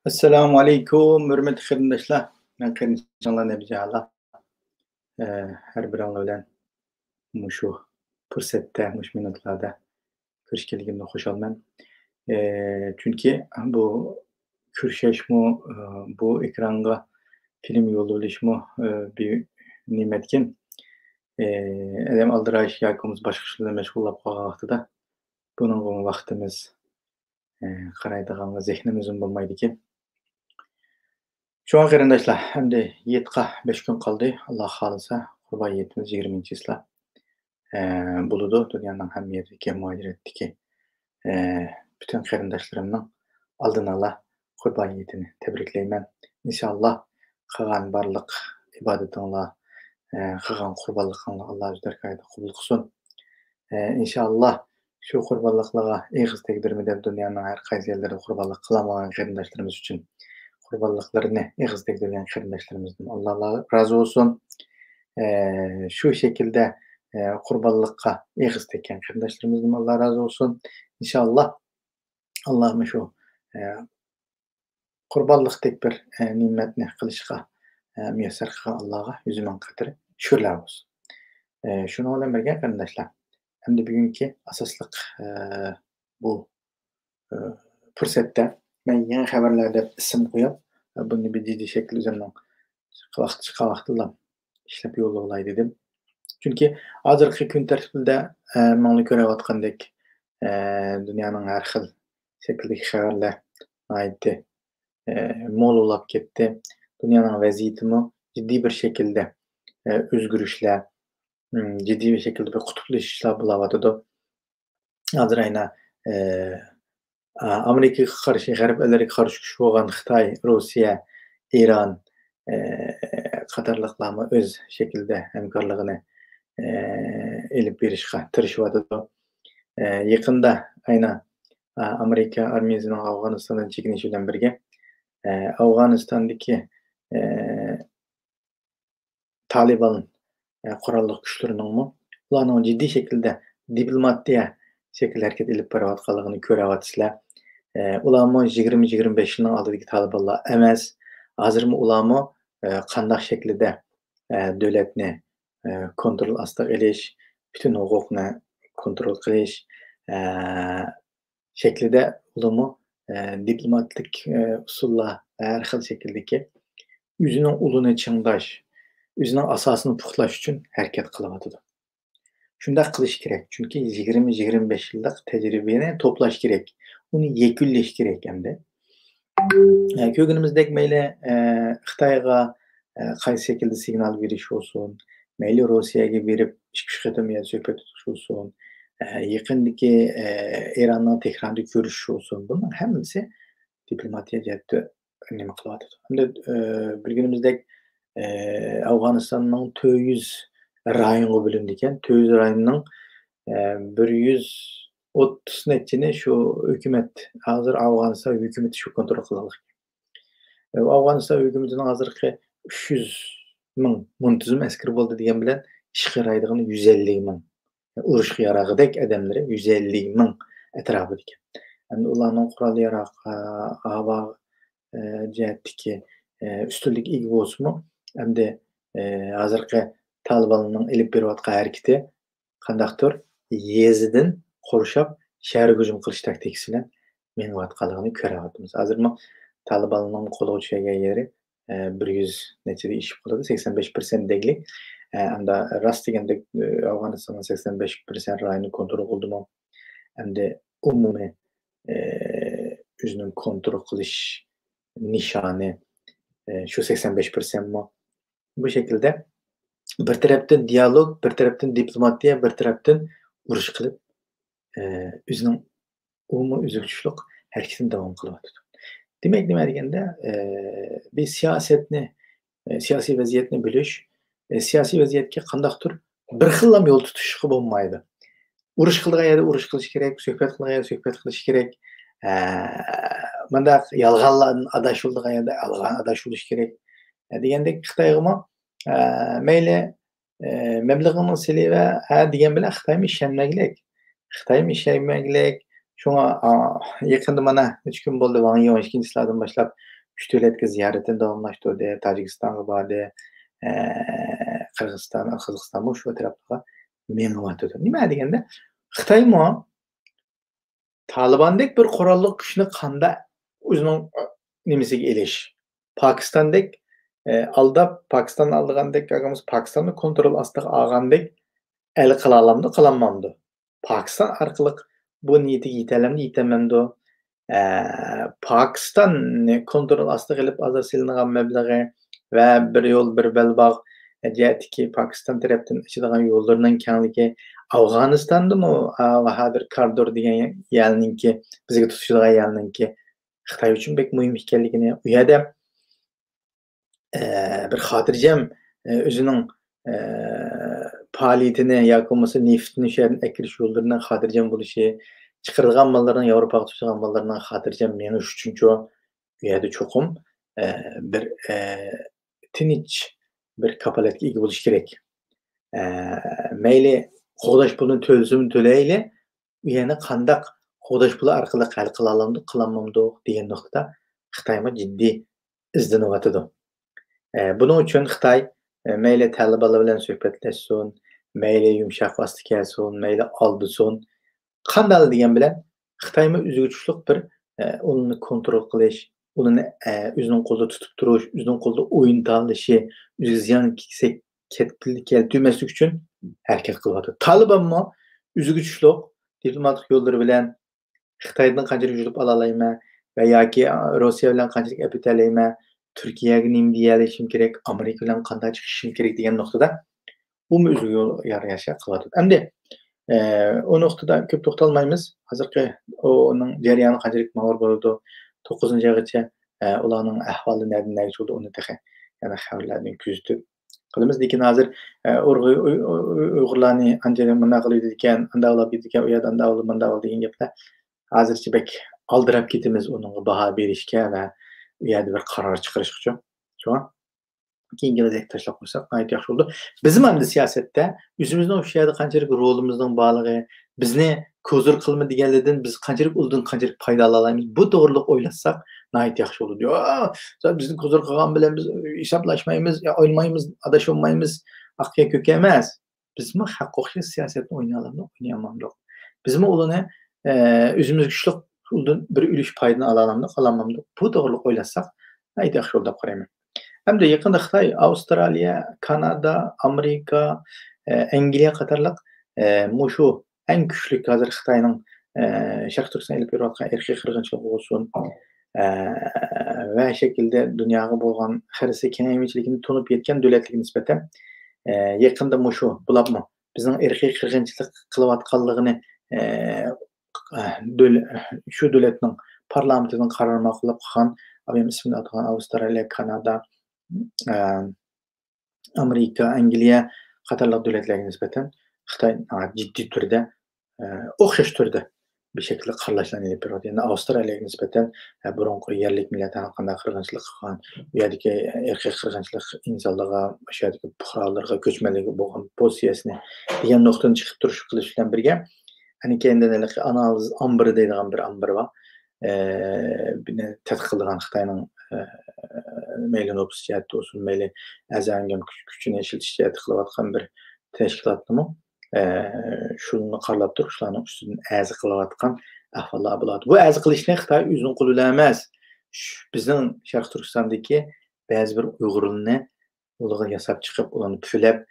Assalamu alaikum, hürmetli qarindoshlar. Men qarindoshlar Nabijalla. Har biringlar bilan mushu fursatda, mush minutlarda ko'rishganligimdan xushalman. Chunki bu ko'rishishmi, bu ekranga film yo'llanishmi bir ne'matkin. Adam aldirash yoki boshqa ishlar mashg'ullab qolgan vaqtida buningga vaqtimiz qaraydigan zehnimiz bo'lmaydiki. Şu an qarindoshlar, endi 5 kun qoldi. Alloh xolisa Qurbon hayitimiz 20-slar bo'ladi. Dunyoning hamma yeriga mujoratdagi bütün qarindoshlarimning oldin ola Qurbon hayitini tabriklayman. Inshaalloh qilgan barliq ibodatinglar, qilgan qurbonliqinglar Alloh o'z dargohida qabul qilsin. Inshaalloh shu qurbonliqlarga eg'iz tegdirmi deb dunyoning har qaysi yerlarida qurbonlik qilamagan qarindoshlarimiz uchun qurbonliqlarini eg'iz tegdirgan qarindoshlarımızdan Allah razı olsun. Şu şekilde qurbonliqqa eg'iz tekkan qarindoshlarımızdan Allah razı olsun. İnşallah Allah'ım şu qurbonliqdek bir ne'matni qilishga muyassar qilgan Allohga yuz ming qadar shukrlar bo'lsin. Shuni bilan birga qarindoshlar, endi bugungi asosliq bu fursatda men yangi xabarlar deb ism qo'yib, buni bir jiddiy shaklda o'zimning vaqtida ishlab yo'llay dedim. Chunki hozirgi kun tartibida mana ko'rayotgandek dunyoning har xil shakldagi xabarlar aytdi. Mo'lulab ketdi. Dunyoning vaziyatimi jiddiy bir shaklda o'zgarishlar, jiddiy bir shaklda bir qutblashishlar bo'layotdi. Hozir aynan Amerikaga qarshi, G'arb ellariga qarshi kuch bo'lgan Xitoy, Rossiya, Eron qatorliqlarni o'z shaklida hamkorligini elib berishga tirishyotdi. Yaqinda aynan Amerika armiyasining Afg'onistondan chekinishi bilan birga Afg'onistondagi Taliban qurolli kuchlarining ularning jiddiy shaklda diplomatiya şekil hareket edip borayotganligini ko'ryapsizlar. Ularmi 20-25 yilning oldidagi Talibanlar emas. Hozirmi ularmi qanday shaklda davlatni kontrol ostiga olish, bütün huquqni kontrol qilish shaklida ularmi diplomatik usullar har xil shakldagi o'zining ulini chingdash, o'zining asosini puxtlash uchun harakat qilyapti. Shunday qilish kerak. Chunki 20-25 yillik tajribani to'plash kerak. Uni yakunlash kerak hamda. Ko'rganimizdek mayli Xitoyga qaysi shaklda signal berish bo'lsin, mayli Rossiyaga berib ichki xizmatga suhbat tutish bo'lsin, yaqindagi Eronning Tehronda ko'rishish bo'lsin. Buning hammasi diplomatiya jihatda nima qilyapti. Hamda bilganimizdek Afg'onistonning 400 rayonga bölündü ekan. 400 rayonning 130 nechini shu hukumat, hozir Afg'oniston hukumati shu kontrol qiladi. Afg'oniston hukumatining hozirgi 300 ming muntazam askar bo'ldi degan bilan ish qaraydigan 150 ming. Urushga yarag'idek odamlari 150 ming atrofida ekan. Endi ularning qurol yarog' havo jihatdagi ustunlik ega bo'lsa-mu, endi hozirgi Talibanning ilib berayotgan harakati qandaqdir yezidan qurshab shaharga hujum qilish taktikasi bilan menayotganligini ko'ryapmiz. Hozirmi Talibanning qo'lga tushgan yeri 100 nechida ish qiladi, 85% deglik. Hamda rost deganda Afg'onistonning 85% rayoni kontrol qildimi? Endi umumiy o'zini kontrol qilish nishoni shu 85% mi? Bu shaklda bir tarafdan diyalog, bir tarafdan diplomatiya, bir tarafdan urush qilib, o'zining umumiy uzluksizlik harakatini davom qilyapti. Demak, nima deganda, biz siyosiy vaziyatni bilish, siyosiy vaziyatga qandaqdir bir xillam yo'l tutishga bo'lmaydi. Urush qilgan yerda urush qilish kerak, suhbat qilgan yerda suhbat qilish kerak. Bundaq yolg'onlardan adashilgan yerda adashilish kerak. Degandek Xitoyga mayli mablag'ini siliva degan bilan Xitoymi ishonmaglik. Şoňa ýakynda mana 3 gün boldy Wang Yi 12-nji sılardan başlap 3 döwletge ziyaretini dowamlaşdyrdy. Tajikistanga bardy, Kyrgyzstan şu taraplara meňip atdy. Nima degende Xitaymy Talibandek bir korallık güçünü kanda özünün nimesiga eliş. Pakistandek aldap Pakistan aldygandek agamos Pakistanny kontrol astyga algandek el kıla alamdy, kılanmamdy. Pakistan arkalyk bu niyeti ýitelemdi, ýitememdi. Pakistan kontrol astyga gelip azar silinýän meblagi we bir ýol, bir belbag jätiki Pakistan tarapdan içidigen ýollarynın kengligi Awganistandymı Bahadır koridor diýen ýerninki bizge tutuşylan ýerninki Xitay üçin bek muhim ekenligini bu ýerde bir hatirjem özüniň palyetini ýa-ki bolmasa neftini şeýerden ekiriş ýollarynyň hatirjem boluşy, çykyrylgan mallaryň Ýewropaga tutuşylan mallarynyň hatirjem meňiş üçin bu ýerde çokum bir tinç bir kapaletge igi boluş gerek. Meýli Hodaş pulunu tölsüm töleýle, ýene kandak hodaş pulu arkaly hal kıla alamdy, kılanmamdy diýen noktada Xitayma jiddi izlenip atdy. Buning üçin Xitay meýli Talibanlar bilen söhbetleşsin, meýli ýumşak basty kelsin, meýli aldysyn, kandal diýen bilen Xitayma üzgüçlük bir onu kontrol kılış, onu özünün kolda tutup duruş, özünün kolda oyun tanışy, özü ziyan keltirmeslik üçin herket kılýardy. Talibanmy üzgüçlük diplomatik ýolları bilen Xitaydan kançalyk julup alalayma we ýa-ki Russiýa bilen kançalyk epiteleýme, Türkiýeге nim diýerleşim kerek, Amerika bilen kандай çykyşym kerek diýen noktada bu özgü ýol ýaraşa kılýardy. Endi o noktada köp toktalmaýmys. Hazırky onuň jarýany kançalyk maglar boldy. 9-njy aygaça ulanyň ähwaly näme boldy onu tehe ýa-da habarlardan küzdü. Kılymyz lekin hazır Uygurlarny anjana mına kılıp diken, anda ulap diken, uyadan da ulap, manda ulap diýen gepler hazırçy bek aldyrap gitimiz onuňa baha berişke we ýa-da bir karar çykaryşçy. Şoňa keyin gelecek taşlap goýsak gaýat ýaxşy boldy. Bizim hem de siýasetde üzümizden o şeýerde kançalyk rolumyzdyň balygy, bizni kozur kılma diýenlerden biz kançalyk uldan kançalyk paýda alaýmyz. Bu dogrulyk oýlasak gaýat ýaxşy boldy. Ýa, bizni kozur kılgan bilen biz hesaplaşmaýmyz, ýa oýnamaýmyz, adaşmaýmyz, akya köke emas. Bizmi hak okşy siýasetni oýnaýarlar, oýnaýamamdyk. Bizmi ulany özümüz güçlük uldan bir ülüş paýdyny alamamdyk, alamamdyk. Bu dogrulyk oýlasak gaýat ýaxşy boldy diýip garaýmyn. Hem de yakında Xitay, Avustralya, Kanada, Amerika, Angliya katarlık muşu en güçlük hazır Xitay'nın Şarkı Türkistan elip berýän erkek kırgınçylygy bolsun ve şekilde dünýäge bolgan herisi keňeýmeciligini tunup ýetken döwletlige nispeten yakında muşu bulapmy bizning erkek kırgınçylyk kılıp atganlygyny şu döwletniň parlamentining karar makyllap kan abem ismini atgan Avustralya, Kanada, Amerika, Angliya katarlyk döwletlerine nispeten Xitay ciddi türde okşaş türde bir şekilde kararlaşlan edip berýär. Yani Avustralyaga nispeten burunky yerlik millet hakynda kırgınçylyk kılgan, bu ýerdeki erkek kırgınçylyk insanlyga, şeýerdeki puhralarga köçmeligi bolgan pozisiýasyny diýen noktadan çykyp turuş kılış bilen birge hani kendilerine analiz ambry diýilen bir ambry bar. Bine tedqiq kılgan Xitaynyň meýli opsiýat olsun, meýli äzängem küçüne işletişýär kılıp atgan bir teşkilatmy şunu karlap durup şularyň üstünden äzi kılıp atgan ahwallar bolady. Bu äzi kılıçny Xitay üzüň guly bilen emas. Bizning Şarkı Türkistandaky bäzi bir Uygurlyny ulygy ýasap çykyp, ulany püflep,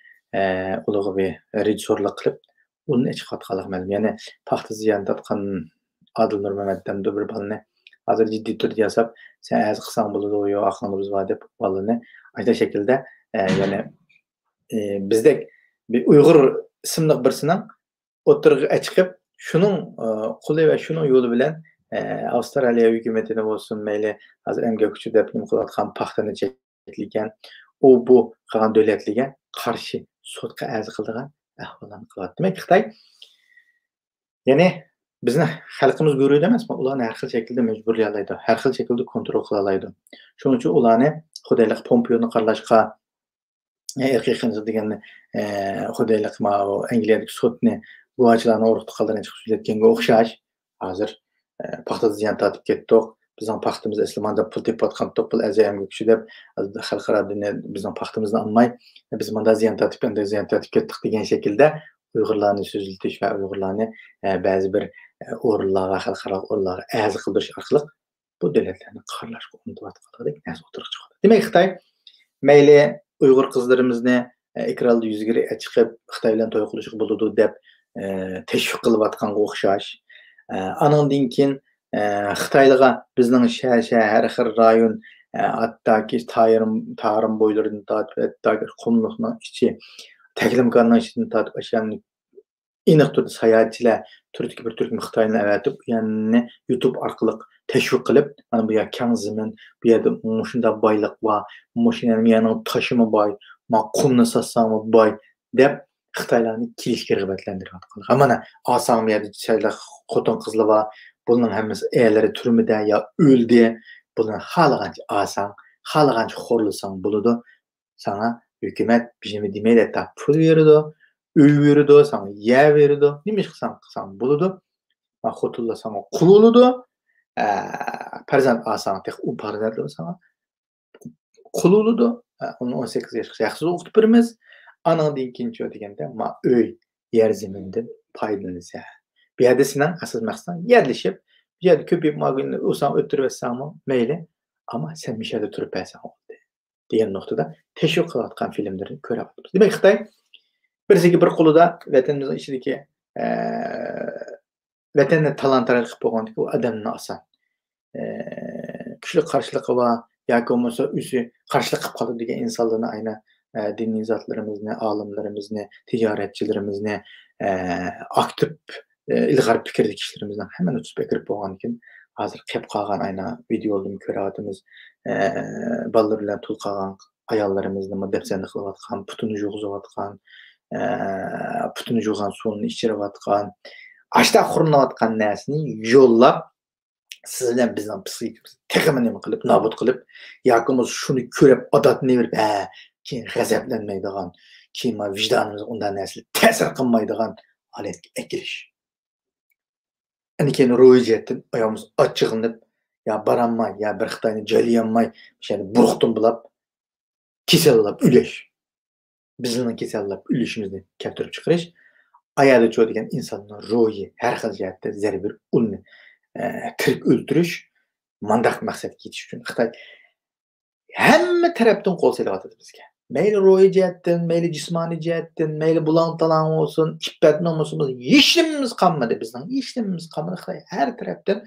ulygy bir rejissorluk kılıp, onu içip atganlygy ma'lum. Yani paxta ziyan tatgan Adil Nurmamedden de bir balany hazır ciddi türde ýasap, sen äzi kılsaň bolady, ýok aklymyz bar dep balany aýda şekilde yani bizdek bir Uygur ismli birisiniň oturgy çykyp şunun kuly we şunun ýolu bilen Avustralya hökümetine bolsun, meýli hazır emgekçi dep nim kılıp atgan paxtany çekilgen, o bu kalan döwletlige karşı sotga äzi kıldygan ahwalarny kılat. Demek Xitay yani bizni halkymyz görýär emasmy? Ulany her xil şekilde mejburlaýarlydy, her xil şekilde kontrol kılalydy. Şonuň üçin ulany Hudaýlyk Pompeo'ny karlaşka erkek kırgınçylyk diýeni Hudaýlyk Angliýadaki sotny bu açylaryny ortak kaldyran çykyp süýletkenge okşaş. Hazır paxtada ziyan tatib ketdik. Bizning paxtamiz eslamanda pul tepayotgandik. Pul azayamga kishi deb xalqaro bizning paxtamizni olmay biz manda ziyan tatib ketdik degan shaklda Uyg'urlarni so'zlatish va Uyg'urlarni ba'zi bir o'rinlarga, xalqaro o'rinlarga a'zo qildirish orqali bu davlatlarni qarlashga urinayotganlik narsa o'tirib chiqadi. Demak, Xitoy mayli Uyg'ur qizlarimizni ekranda yuzgiri chiqib Xitoy bilan to'y qilishga bo'ladi deb teşvik qilib o'xshash. Anandan keyin Xitoylarga bizning shahar har xil rayon hattoki tarım bo'ylaridan tortib hattoki qumliqning ichi Taglimkorning ichidan tortib o'shani aniq turda sayohatchilar turdagi bir turkum Xitoyni avatib, yani YouTube orqali teşvik qilib, mana bu yer keng zamin, bu yerda shunda boylik bor, mashinaning yana tashimi boy, ma qumni sassami boy deb Xitoylarni kelishga rag'batlantiryapti. Mana oson yerda saylar xotin qizlar bor, bularning hammasi erlari turmida yo o'ldi. Bularni xalaqancha oson, xalaqancha xo'rlasang bo'ladi. Sana hükümet bizimi demeyle ta pul veriyordu, öy veriyordu, sana yer veriyordu. Neymiş qilsang bo'ladi. Ma xotinlar sana qul oludu. Farzand olsang, u farzandlar sana qul oludu. Uni 18 yoshgacha yaxshi o'qitib beramiz. Anandan keyin deganda, ma öy, yer zamindan foydalansa. Bu yerda sening asosiy maqsading yerlashib, bu yerda ko'payib magunni o'san o'tirib etsanmi, mayli, ammo sen mishada turib bersan degan nuqtada teşvik qilayotgan filmlarni ko'ryapmiz. Demak, Xitoy birsiga bir qo'lida vatanimizning ichidagi vatanni talon-taroj qilib qo'ygandiki, u odamni oson kuchli qarshiligi va yoki bo'lmasa o'zi qarshilik qilib qoladi degan insonlarni aynan diniy zotlarimizni, olimlarimizni, tijoratchilarimizni, aktiv ilg'or fikrdagi kishilarimizdan hammani tutib kirib bo'lgandan keyin hozir qilib qolgan aynan videolarni ko'ryapmiz. Bolalar bilan tul qolgan ayollarimizni dafsanda qilayotgan, putini yug'izayotgan, putini yug'an suvini ichirayotgan, ashta xurinayotgan narsani yo'llab siz bilan bizning psixikamizni texmi nima qilib, nobud qilib, yoki shuni ko'rib odatni berib, keyin g'azablanmaydigan, keyin vijdonimizga undan narsalar ta'sir qilmaydigan holatga akilish. Keyin ro'yjetdan oyog'imiz ochiqlanib, ya baranmay, ya bir Xitoyni joylayolmay, o'shani buruqdan bulab, kasallab ulash. Bizning kasallab ulashimizni keltirib chiqarish, ayada degan insonning ro'yi har xil jihatda zarba uni kirib o'ldirish, mandaq maqsadga yetish uchun Xitoy hamma tarafdan qo'l selyapti bizga. Mayli ro'yi jihatdan, mayli jismoniy jihatdan, mayli bulan-talan olsun, iffat nomusimiz hech nimamiz qolmadi bizning. Hech nimamiz qolmadi. Xitoy har tarafdan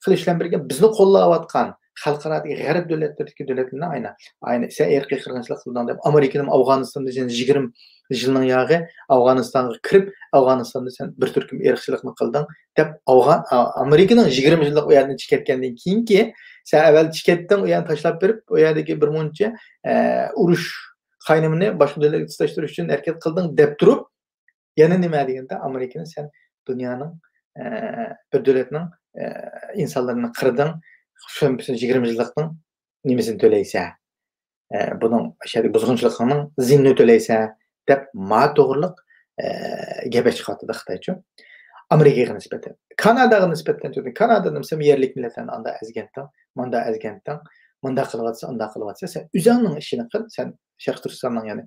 qilishlar birga bizni qo'llayotgan xalqarodagi g'arb davlatlarning aynan sen erkiy qirg'inchilik qilgan deb Amerikaning Afg'onistonda 20 yilning yog'i Afg'onistonga kirib, Afg'onistonda sen bir turkum erkichilikni qilding deb Amerikaning 20 yillik u yerdan chiqib ketgandan keyinki sen avval chiqatding, u yerni tashlab berib, u yerdagi bir muncha urush qaynimini boshqa davlatga tutashtirish uchun harakat qilding deb turib, yana nima deganda Amerikani sen dunyoning bir davlatning insonlarni qirding, shu 20 yillikning nimasini to'laysa, buning shariy buzg'unchilikning zimni to'laysa deb ma to'g'riliq gap chiqadi Xitoycha. Amerikaga nisbatan. Kanadaga nisbatan Kanada nimsam yerlik millatlarni anda azgandan, manda azgandan, manda qilyapsa, anda qilyapsa, sen o'zingning ishini qil, sen Sharq Turkistonning, ya'ni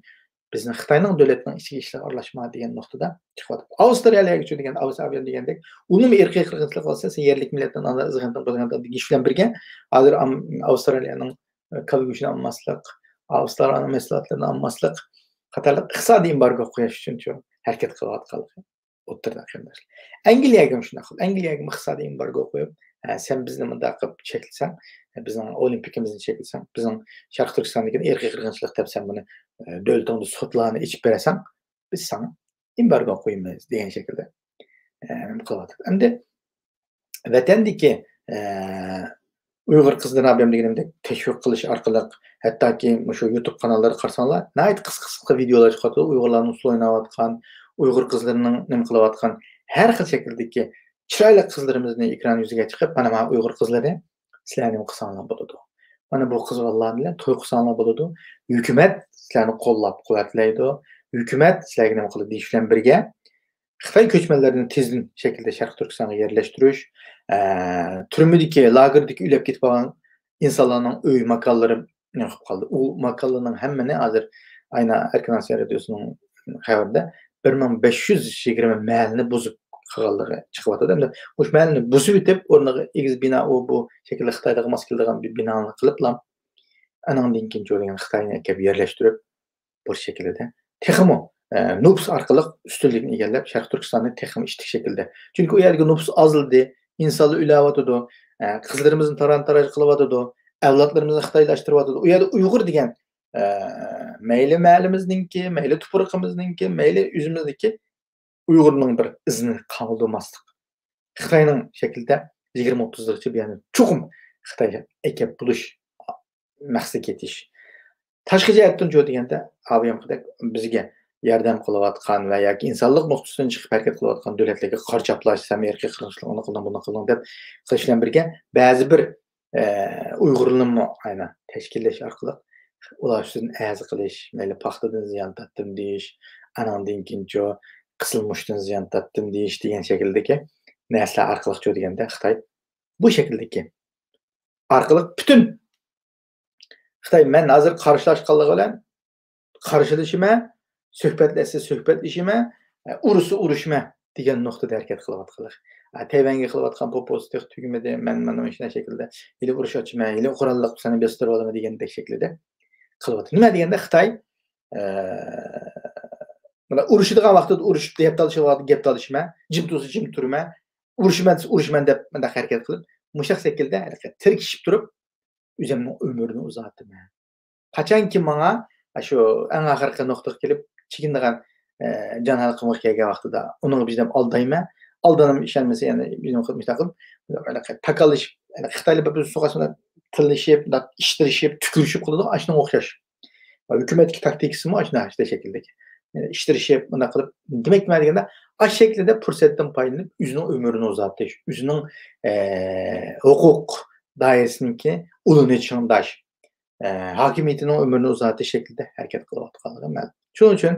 bizning Xitoyning davlatining ichiga ishlar aralashma degan nuqtada chiqyapti. Avstraliyaga degan Avstraliya degandek, uni erkak qirg'inchilik qilsa, sen yerlik millatdan anda azgandan degish bilan birga, hozir Avstraliyaning kalgushini olmaslik, Avstraliyaning mahsulotlarini olmaslik qatorliq iqtisodiy embargo qo'yish uchun harakat qilyapti. O'tirdan qilmoqlar. Angliyaga ham shunday qildi. Angliyaga iqtisodiy embargo qo'yib, sen bizni bunday qilib cheklasan, bizning olimpikamizni cheklasan, bizning Sharq Turkistondagi erkiy qirg'inchilik deb sen buni davlatingda sudlarni ichib berasan, biz sana embargo qo'ymaymiz degan shaklda qilyapti. Endi vatandagi Uyg'ur qizlarni deganimdek teşvik qilish orqali, hattoki shu YouTube kanallari qarsanglar, nayt qisqa videolar chiqadi, Uyg'urlarning usul o'ynayotgan, Uyg'ur qizlarining nima qilayotgan har xil shakldagi chiroyli qizlarimizni ekran yuziga chiqib, mana Uyg'ur qizlari sizlarni nima qilsanglar bo'ladi. Mana bu qizlarni bilan to'y qilsanglar bo'ladi. Hukumat sizlarni qo'llab-quvvatlaydi. Hukumat sizlarga nima qiladi deyish bilan birga Xitoy ko'chmanlarini tezden şekilde Sharq Turkistonga yerleştirish, türmedagi, lagerdagi uylab ketib qolgan insonlarning uy makonlari nima qilib qoldi. U makonlarning hammani hozir aynan Erkin Asiya radiosuning xabarida 1520 mahallini buzib qilganligi chiqyapti. Endi o'sha mahallini buzib o'tib, o'rniga egiz bino bu şekilde Xitoydagi mos keladigan bir binoni qiliblar. Anandan keyin jo'ragan Xitoyni kelib yerlashtirib, bu şekilde texmo nüfus arqılıq üstünlüğünü egallab Sharq Turkistonni texim ishtik şekilde. Çünki u yerga nüfus azildi, insonlar uylayotidu, qizlarimizni taran-taraj qilyotidi, avlodlarimizni xitoylashtiryotidi. U yerda Uyg'ur degan mayli mahallamizningki, mayli tuproqimizningki, mayli o'zimizniki Uyg'urning bir izini qoldirmaslik. Xitoyning şekilde 20-30 yilgacha yani chuqum Xitoyga ekib bulush maqsad etish. Tashqi jihatdan jo deganda, avvamqidek bizga yordam qilayotgan va yoki insonlik nuqtasidan chiqib harakat qilayotgan davlatlarga qarchaplash, Amerika qilishlar, uni qildim, buni qildim deb qilish bilan birga ba'zi bir Uyg'urlarni aynan tashkillash orqali ular uchun a'zi qilish, mayli paxtadan ziyon tortdim deyish, anandan keyin qisilmushdan ziyon tortdim deyish degan shakldagi narsalar orqali jo deganda Xitoy bu shakldagi orqali butun Xitoy men hozir qarshilashganligi bilan qarshilashima, suhbatlashima, urushma degan nuqtada harakat qilyaptilar. Tayvanga qilayotgan populistlik tugmadi, men mana shunday shaklda ili urush ochma, ili qurolliq seni bestirib olaman degandek shaklda qilyapti. Nima deganda Xitoy mana urushadigan vaqtda urushib deb talishib gap talishma, jim tursa jim turma, urushman deb mana harakat qilib, mushaq shaklda tirkishib turib o'zimning umrini uzatdim. Qachonki menga shu eng oxirgi nuqtaga kelib chekinadigan jon halqimga kelgan vaqtida uni bizdan aldayman. Aldanım ishonmasa yana bizning xizmatda qilib takalishib, Xitoylar bir so'qasida tilishib, ishtirishib, tukirishib qiladi, ashunga o'xshash. Hukumatning taktikasi mu ashuna shakldagi. Ishtirishib, bunda qilib demak nima deganda, ash shaklida fursatdan foydalanib o'zining umrini uzatish, o'zining huquq doirasiniki uluni chingdash, hokimiyatining umrini uzatish shaklida harakat qilayotganligi ma'lum. Shuning uchun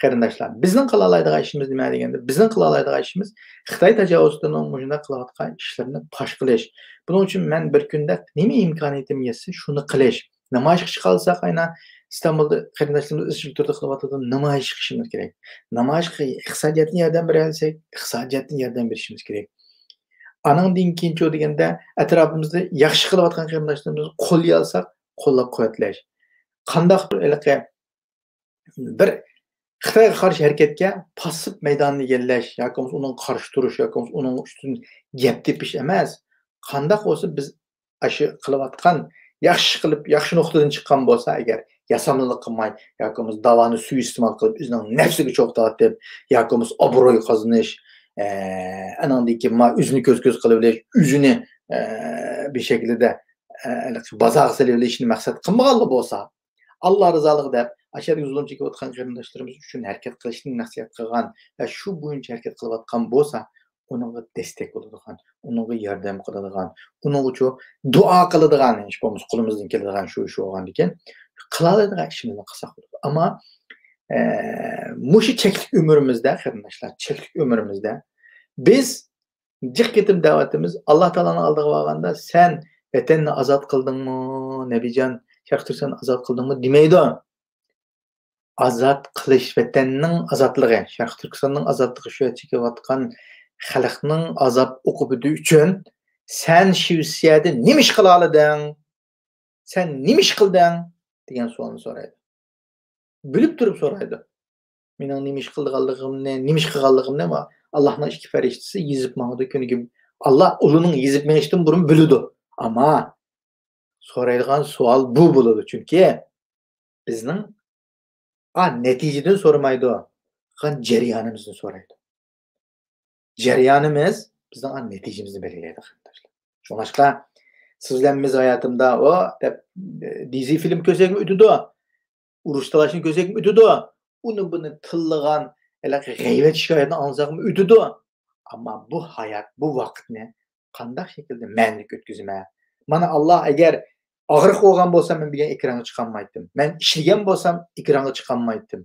qarindoshlar, bizning qila oladigan ishimiz nima deganda, bizning qila oladigan ishimiz Xitoy tajovuzidan shunday qilayotgan ishlarni fosh qilish. Buning uchun men bir kunda nima imkoniyatim yetsa, shuni qilish. Namoyish qilish qolsak, aynan İstanbulda qarindoshlarimiz izchil turda qilyotgan namoyish qilishimiz kerak. Namoyish iqtisodiyotga yordam bersak, iqtisodiyotga yordam berishimiz kerak. Anandan keyin deganda atrofimizda yaxshi qilayotgan qarindoshlarimizni qo'lga olsak, qo'llab-quvvatlash. Qandoq bir Xitoyga qarshi harakatga passiv maydonni egallash yoki uning qarshi turish yoki uning ustidan gap tepish emas. Qandoq bo'lsa biz shu qilayotgan yaxshi qilib, yaxshi nuqtadan chiqqan bo'lsa agar yasamlilik qilmay yoki davoni suiiste'mol qilib o'zining nafsiga cho'qtatib yoki obro'y qozonish, anandan keyin o'zini ko'z qilib olish, o'zini bir shaklda bozor qilib olishni maqsad qilmagan bo'lsa, Alloh rizoligi deb ashar zulm chekayotgan qarindoshlarimiz uchun harakat qilishni nasihat qilgan va shu bo'yicha harakat qilayotgan bo'lsa, uningga destek bo'ladigan, uningga yordam qiladigan, uning uchun duo qiladigan, hech bo'lmasa qo'limizdan keladigan shu bo'lgan ekan, qila oladigan ishimizni qilsak bo'ladi. Ammo mushu cheklik umrimizda, qarindoshlar, cheklik umrimizda biz jiq ketim da'vatimiz Alloh taoloning oldiga borganda sen vatanni ozod qildingmi, Nabijon, Sharq Turkistonni ozod qildingmi demaydi. Azad qilish vatanning azodligi, Sharq Turkistonning azodligi shu chekayotgan xalqning azob uqubi uchun sen Shvetsiyada nima ish qila olding? Sen nima ish qilding? degan savolni so'raydi. Bilib turib so'raydi. Mening nima ish qilganligimni, nima ish qilganligimni va Allohning ikki farishtasi yezib mangdi kuniga. Alloh ulining yezib menishdan burun biladi. Ammo so'raydigan savol bu bo'ladi, chunki bizning netijadan so'ramaydi, jarayonimizni so'raydi. Jarayonimiz bizning natijamizni belgilaydi. Shuningdek, sizlarimiz hayotimda deb dizi film ko'rsakmi o'tadi, urush talashni ko'rsakmi o'tadi, uni buni tillagan, g'aybat shikoyatini olsakmi o'tadi. Ammo bu hayot, bu vaqtni qanday shaklda ma'nilik o'tkazma. Mana Alloh agar og'riq bo'lgan bo'lsam, men degan ekranga chiqolmaydim. Men ishlagan bo'lsam, ekranga chiqolmaydim.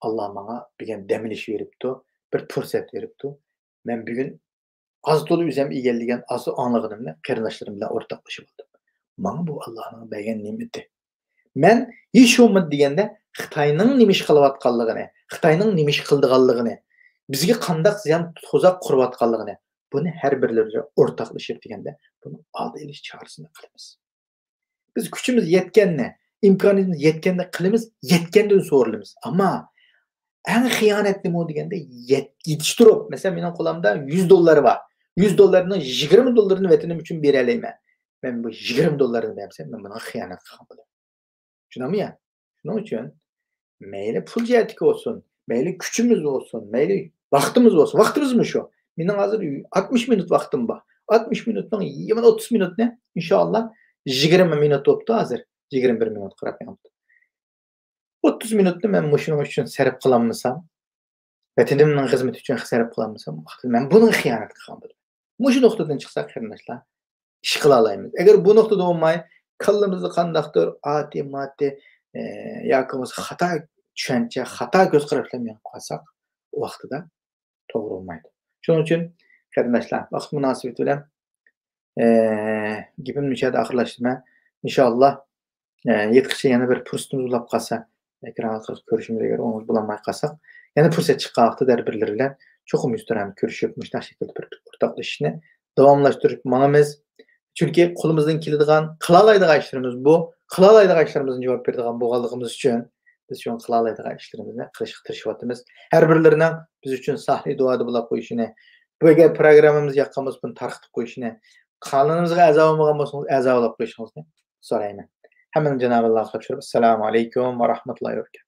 Alloh menga degan damilish beribdi. bir fursat beripdi. Men bugün az dolu üzem egelligen az anlygynymla qarindaşlarym bilen ortaklaşyp aldım. Maňa bu Allahyň bergen nimeti. Men hiç olmadı degende Xitaynyň nime iş kılıbatkanlygyny, Xitaynyň nime iş kıldyganlygyny, bizge kandak ziyan tozak kurbatkanlygyny, bunu her birleri ortaklaşyp degende bunu aldy eliş çağrısında kılymyz. Biz küçümüz yetkenle, imkanımız yetkenle kılymyz, yetkenden sorulymyz. Ama en hıyanetli mi o degende yetiştirip, mesela menin kolamda $100 var. $100'ını 20 dollaryny wetinim üçün bere aleyme. Men bu 20 dollaryny bersem, men buna hıyanet kılmam. Şunamy ya? Şunuň üçin meýli pul jätik bolsun, meýli küçümüz bolsun, meýli wagtymyz bolsun. Wagtymyzmy şu? Meniň hazır 60 minut wagtym bar. 60 minutdan ýa-da 30 minutny inşallah 20 minut bopdy hazır. 21 minut qarap ýapdy. 30 minutny men muşunyň üçin serp kılanmysam, wetenimniň hyzmeti üçin serp kılanmysam, men bunyň hıyanet kılmam. Muşu noktadan çyksak garyndaşlar, iş kıla alaýmyz. Eger bu noktada bolmaý, kallymyzdy kandakdyr, ati mati ýakymyz hata düşünçe, hata göz karaplaryndan kalsak, o wagtda togry bolmaýdy. Şonuň üçin garyndaşlar, wagt münasibeti bilen gipimni şeýle ahyrlaşdyrma. İnşallah ýetkiçe ýene bir pursatymyz bulap kalsa, ekran arkaly görüşimiz eger oňuň bulanmaý kalsak, ýene pursat çykýan wagtda der-birleri bilen çokum ýüztürem görüşüp muşdaş şekilde bir ortaklaşyny dowamlaşdyryp maňamyz. Çünki kolumuzdan kiladigan, kıla alaýdygan işlerimiz bu. Kıla alaýdygan işlerimizden jogap berdigan boğalygymyz üçin biz şu kıla alaýdygan işlerimizni kılışyk tyrşypatymyz. Her birleriniň biz üçin sahly duada bulap goýuşyny, bu eger programmamyzy ýakkamyz bunu tarqatyp goýuşyny, kanalymyzga äza bolmagan bolsaňyz äza bolup goýuşyňyzy soraýmyn. Hemmeň Janaby Allah'a tapşyryp, assalamu aleykum we rahmetullahi we berekatuh.